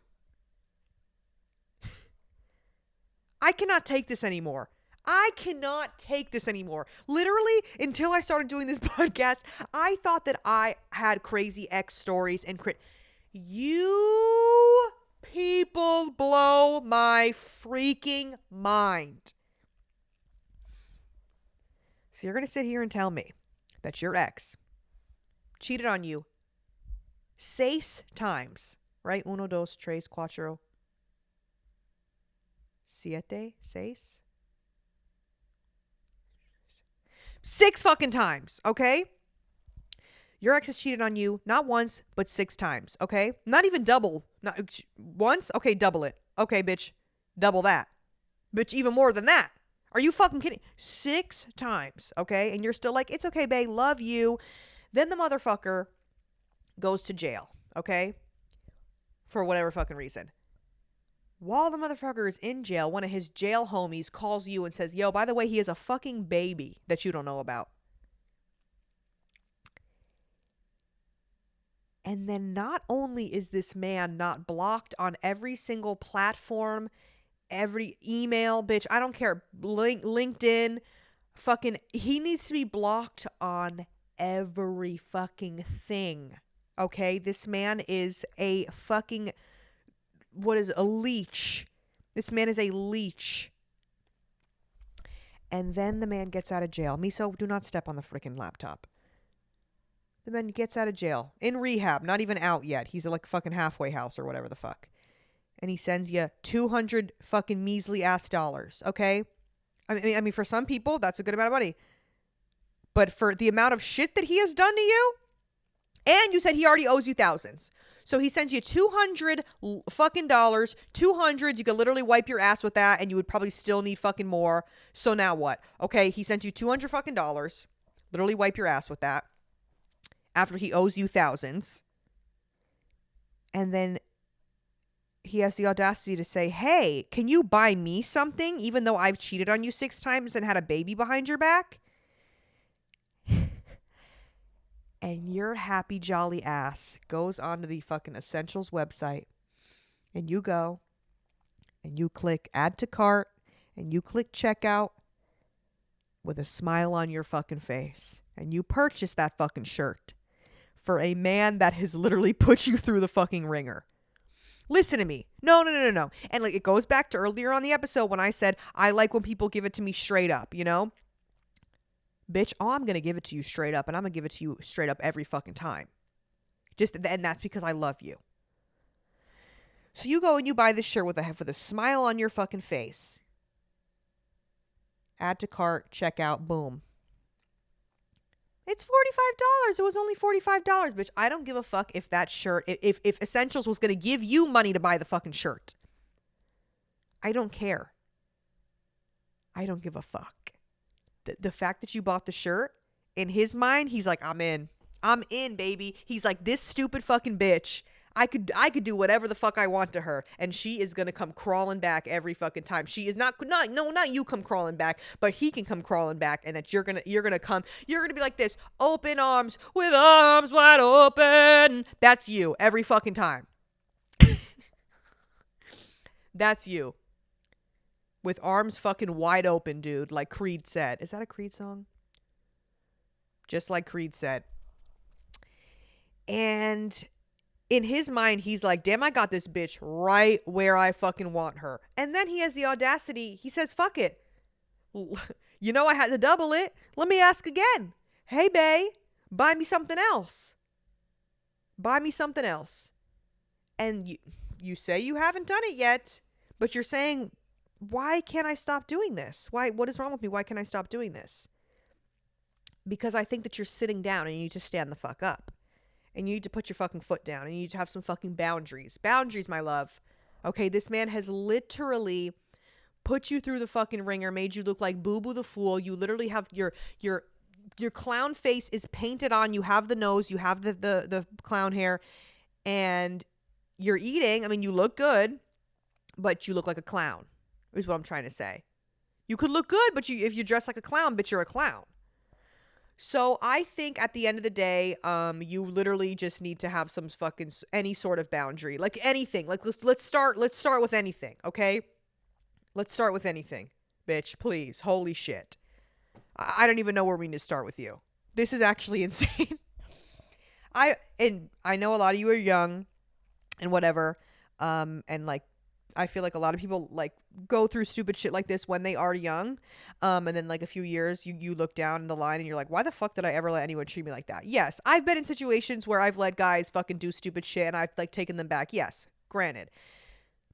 I cannot take this anymore. I cannot take this anymore. Literally, until I started doing this podcast, I thought that I had crazy ex stories and You people blow my freaking mind. So you're going to sit here and tell me that your ex cheated on you 6 times, right? 1, 2, 3, 4, 7, 6? 6 fucking times, okay? Your ex has cheated on you not once, but 6 times, okay? Not even double. Not once? Okay, double it. Okay, bitch. Double that. Bitch, even more than that. Are you fucking kidding? 6 times, okay? And you're still like, it's okay, babe, love you. Then the motherfucker goes to jail, okay? For whatever fucking reason. While the motherfucker is in jail, one of his jail homies calls you and says, yo, by the way, he has a fucking baby that you don't know about. And then not only is this man not blocked on every single platform, every email, bitch, I don't care, LinkedIn, fucking, he needs to be blocked on every fucking thing. Okay? This man is a fucking... a leech. This man is a leech. And then the man gets out of jail. Miso, do not step on the freaking laptop. The man gets out of jail. In rehab, not even out yet. He's at like fucking halfway house or whatever the fuck. And he sends you 200 fucking measly ass dollars, okay? I mean, for some people, that's a good amount of money. But for the amount of shit that he has done to you, and you said he already owes you thousands. So he sends you 200 fucking dollars, 200, you could literally wipe your ass with that, and you would probably still need fucking more. So now what? Okay, he sent you 200 fucking dollars, literally wipe your ass with that, after he owes you thousands. And then he has the audacity to say, hey, can you buy me something even though I've cheated on you 6 times and had a baby behind your back? And your happy jolly ass goes onto the fucking Essentials website, and you go and you click add to cart and you click checkout with a smile on your fucking face, and you purchase that fucking shirt for a man that has literally put you through the fucking ringer. Listen to me. No. And like, it goes back to earlier on the episode when I said I like when people give it to me straight up, you know? Bitch, I'm going to give it to you straight up, and I'm going to give it to you straight up every fucking time. And that's because I love you. So you go and you buy this shirt with a smile on your fucking face. Add to cart, checkout, boom. It's $45. It was only $45, bitch. I don't give a fuck if that shirt, if Essentials was going to give you money to buy the fucking shirt. I don't care. I don't give a fuck. The fact that you bought the shirt, in his mind, he's like, I'm in. I'm in, baby. He's like, this stupid fucking bitch. I could do whatever the fuck I want to her, and she is gonna come crawling back every fucking time. She is not you come crawling back, but he can come crawling back, and that you're gonna be like this, open arms, with arms wide open. That's you every fucking time. That's you. With arms fucking wide open, dude, like Creed said. Is that a Creed song? Just like Creed said. And in his mind, he's like, damn, I got this bitch right where I fucking want her. And then he has the audacity. He says, fuck it. You know I had to double it. Let me ask again. Hey, bae, buy me something else. Buy me something else. And you say you haven't done it yet, but you're saying, why can't I stop doing this? What is wrong with me? Why can't I stop doing this? Because I think that you're sitting down and you need to stand the fuck up. And you need to put your fucking foot down. And you need to have some fucking boundaries. Boundaries, my love. Okay, this man has literally put you through the fucking ringer, made you look like Boo Boo the Fool. You literally have your clown face is painted on. You have the nose. You have the clown hair. And you're eating. I mean, you look good, but you look like a clown. Is what I'm trying to say. You could look good, but if you dress like a clown, bitch, you're a clown. So I think at the end of the day, you literally just need to have some fucking any sort of boundary, like anything. Like let's start with anything, okay? Let's start with anything, bitch. Please, holy shit. I don't even know where we need to start with you. This is actually insane. I know a lot of you are young, and whatever, and like. I feel like a lot of people like go through stupid shit like this when they are young. And then like a few years you look down the line and you're like, why the fuck did I ever let anyone treat me like that? Yes, I've been in situations where I've let guys fucking do stupid shit and I've like taken them back. Yes, granted.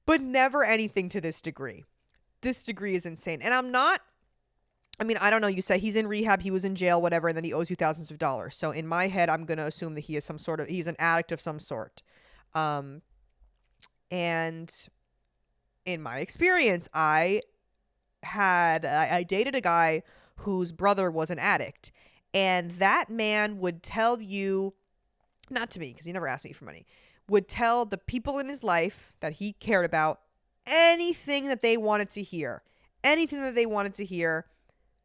But never anything to this degree. This degree is insane. And I don't know. You said he's in rehab, he was in jail, whatever, and then he owes you thousands of dollars. So in my head, I'm going to assume that he is he's an addict of some sort. And in my experience, I dated a guy whose brother was an addict, and that man would tell you, not to me, because he never asked me for money, would tell the people in his life that he cared about anything that they wanted to hear,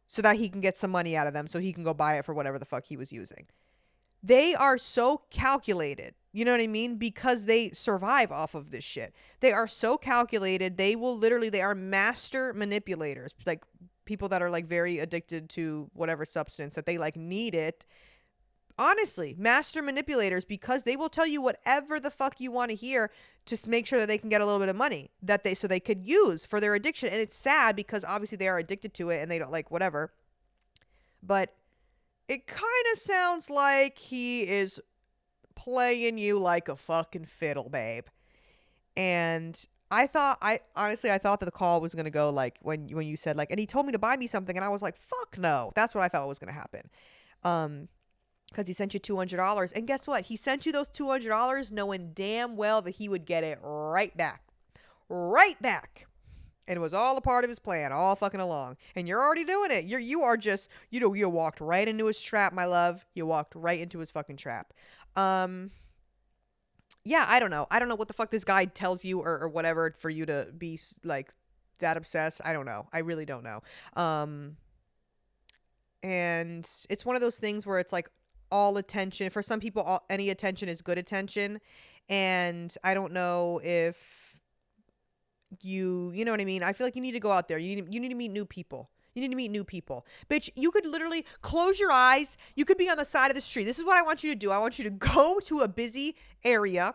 so that he can get some money out of them so he can go buy it for whatever the fuck he was using. They are so calculated, you know what I mean? Because they survive off of this shit. They are so calculated. They are master manipulators. Like people that are like very addicted to whatever substance that they like need it Honestly, master manipulators, because they will tell you whatever the fuck you want to hear to make sure that they can get a little bit of money that they could use for their addiction. And it's sad because obviously they are addicted to it and they don't like whatever. But it kind of sounds like he is playing you like a fucking fiddle, babe. And I honestly I thought that the call was gonna go like when you said like, and he told me to buy me something, and I was like, fuck no. That's what I thought was gonna happen. Because he sent you $200, and guess what? He sent you those $200 knowing damn well that he would get it right back. And it was all a part of his plan, all fucking along. And you're already doing it. You are just, you walked right into his trap, my love. You walked right into his fucking trap. Yeah, I don't know. I don't know what the fuck this guy tells you or whatever for you to be like that obsessed. I don't know. I really don't know. And it's one of those things where it's like all attention. For some people, any attention is good attention. And I don't know if you know what I mean? I feel like you need to go out there. You need to meet new people. You need to meet new people. Bitch, you could literally close your eyes. You could be on the side of the street. This is what I want you to do. I want you to go to a busy area.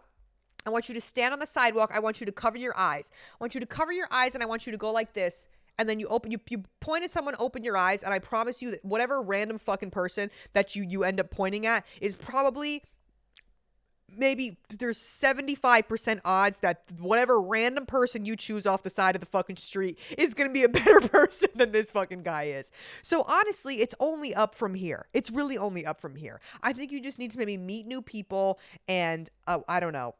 I want you to stand on the sidewalk. I want you to cover your eyes. I want you to cover your eyes, and I want you to go like this. And then you point at someone, open your eyes, and I promise you that whatever random fucking person that you end up pointing at is probably, maybe there's 75% odds that whatever random person you choose off the side of the fucking street is going to be a better person than this fucking guy is. So honestly, it's only up from here. It's really only up from here. I think you just need to maybe meet new people and I don't know.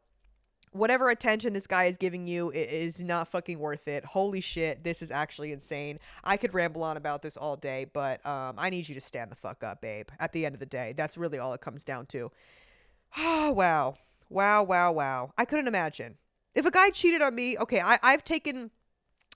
Whatever attention this guy is giving you is not fucking worth it. Holy shit, this is actually insane. I could ramble on about this all day, but I need you to stand the fuck up, babe. At the end of the day, that's really all it comes down to. Oh, wow. Wow. I couldn't imagine. If a guy cheated on me, okay, I've taken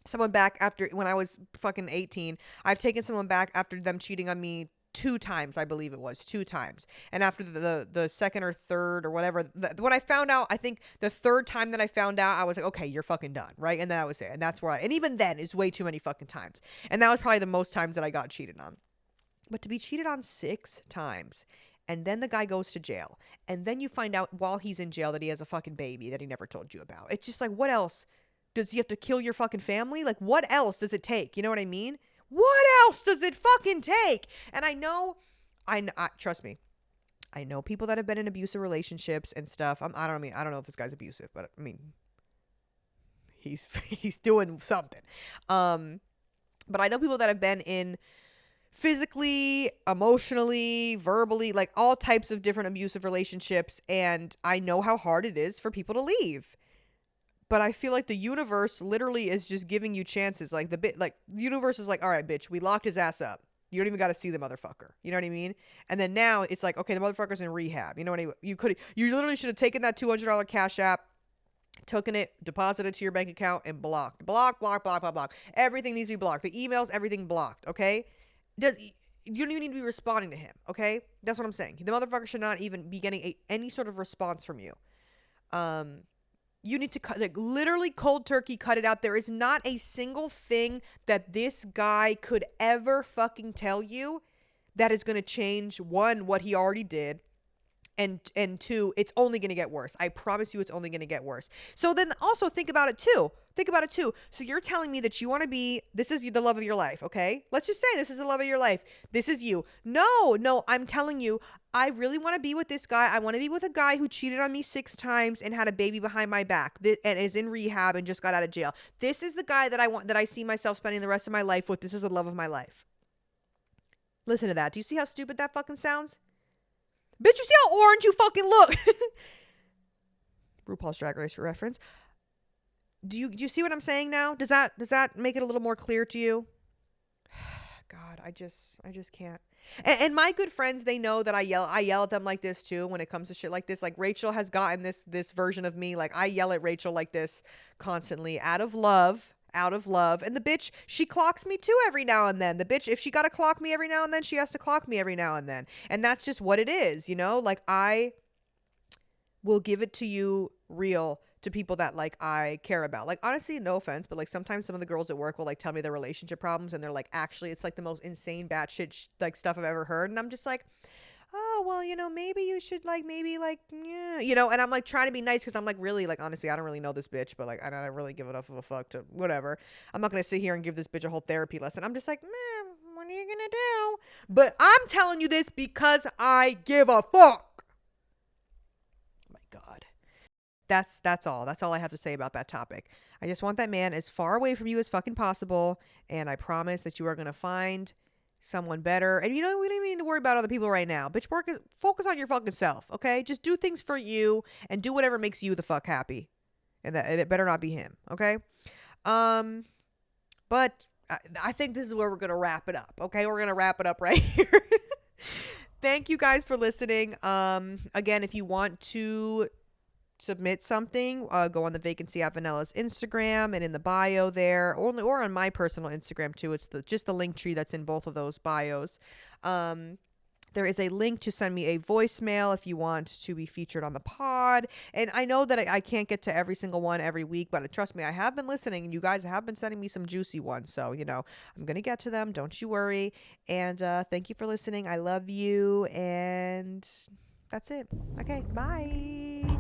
someone back after, when I was fucking 18, I've taken someone back after them cheating on me 2 times, I believe it was 2 times. And after the second or third or whatever, when I found out, I think the third time that I found out, I was like, okay, you're fucking done, right? And that was it. And that's where and even then is way too many fucking times. And that was probably the most times that I got cheated on. But to be cheated on 6 times, and then the guy goes to jail, and then you find out while he's in jail that he has a fucking baby that he never told you about. It's just like, what else? Does he have to kill your fucking family? Like, what else does it take? You know what I mean? What else does it fucking take? And I know, trust me, I know people that have been in abusive relationships and stuff. I don't know if this guy's abusive, but I mean, he's doing something. But I know people that have been in physically, emotionally, verbally, like all types of different abusive relationships, and I know how hard it is for people to leave. But I feel like the universe literally is just giving you chances. Like the universe is like, all right, bitch, we locked his ass up. You don't even got to see the motherfucker. You know what I mean? And then now it's like, okay, the motherfucker's in rehab. You know what I mean? You literally should have taken that $200 cash app, taken it, deposited to your bank account, and blocked. Block. Everything needs to be blocked. The emails, everything blocked. Okay? You don't even need to be responding to him. Okay? That's what I'm saying. The motherfucker should not even be getting any sort of response from you. You need to literally cold turkey cut it out. There is not a single thing that this guy could ever fucking tell you that is going to change, one, what he already did, and two, it's only going to get worse. I promise you it's only going to get worse. So then also think about it too. So you're telling me that you want to be, this is the love of your life, okay? Let's just say this is the love of your life. This is you. No, I'm telling you, I really want to be with this guy. I want to be with a guy who cheated on me 6 times and had a baby behind my back and is in rehab and just got out of jail. This is the guy that I want, that I see myself spending the rest of my life with. This is the love of my life. Listen to that. Do you see how stupid that fucking sounds? Bitch, you see how orange you fucking look? RuPaul's Drag Race for reference. Do you see what I'm saying now? Does that make it a little more clear to you? God, I just can't. And my good friends, they know that I yell at them like this too when it comes to shit like this. Like Rachel has gotten this version of me. Like I yell at Rachel like this constantly out of love. And the bitch, she clocks me too every now and then. The bitch, if she got to clock me every now and then, she has to clock me every now and then. And that's just what it is, you know? Like I will give it to you real to people that like I care about. Like honestly, no offense, but like sometimes some of the girls at work will like tell me their relationship problems and they're like, actually, it's like the most insane batshit like stuff I've ever heard. And I'm just like, oh, well, maybe you should like, maybe like, yeah, and I'm like trying to be nice because I'm like, really, like, honestly, I don't really know this bitch, but like, I don't really give enough of a fuck to whatever. I'm not going to sit here and give this bitch a whole therapy lesson. I'm just like, man, what are you going to do? But I'm telling you this because I give a fuck. Oh my God. That's all. That's all I have to say about that topic. I just want that man as far away from you as fucking possible, and I promise that you are gonna find someone better. And we don't even need to worry about other people right now. Bitch, focus on your fucking self, okay? Just do things for you and do whatever makes you the fuck happy. And it better not be him, okay? Um, but I think this is where we're gonna wrap it up, okay? We're gonna wrap it up right here. Thank you guys for listening. Again, if you want to submit something, go on the Vacancy at Vanilla's Instagram and in the bio there, or on my personal Instagram too. It's just the link tree that's in both of those bios. There is a link to send me a voicemail if you want to be featured on the pod. And I know that I can't get to every single one every week, but trust me, I have been listening and you guys have been sending me some juicy ones. So, I'm going to get to them. Don't you worry. And thank you for listening. I love you. And that's it. Okay. Bye.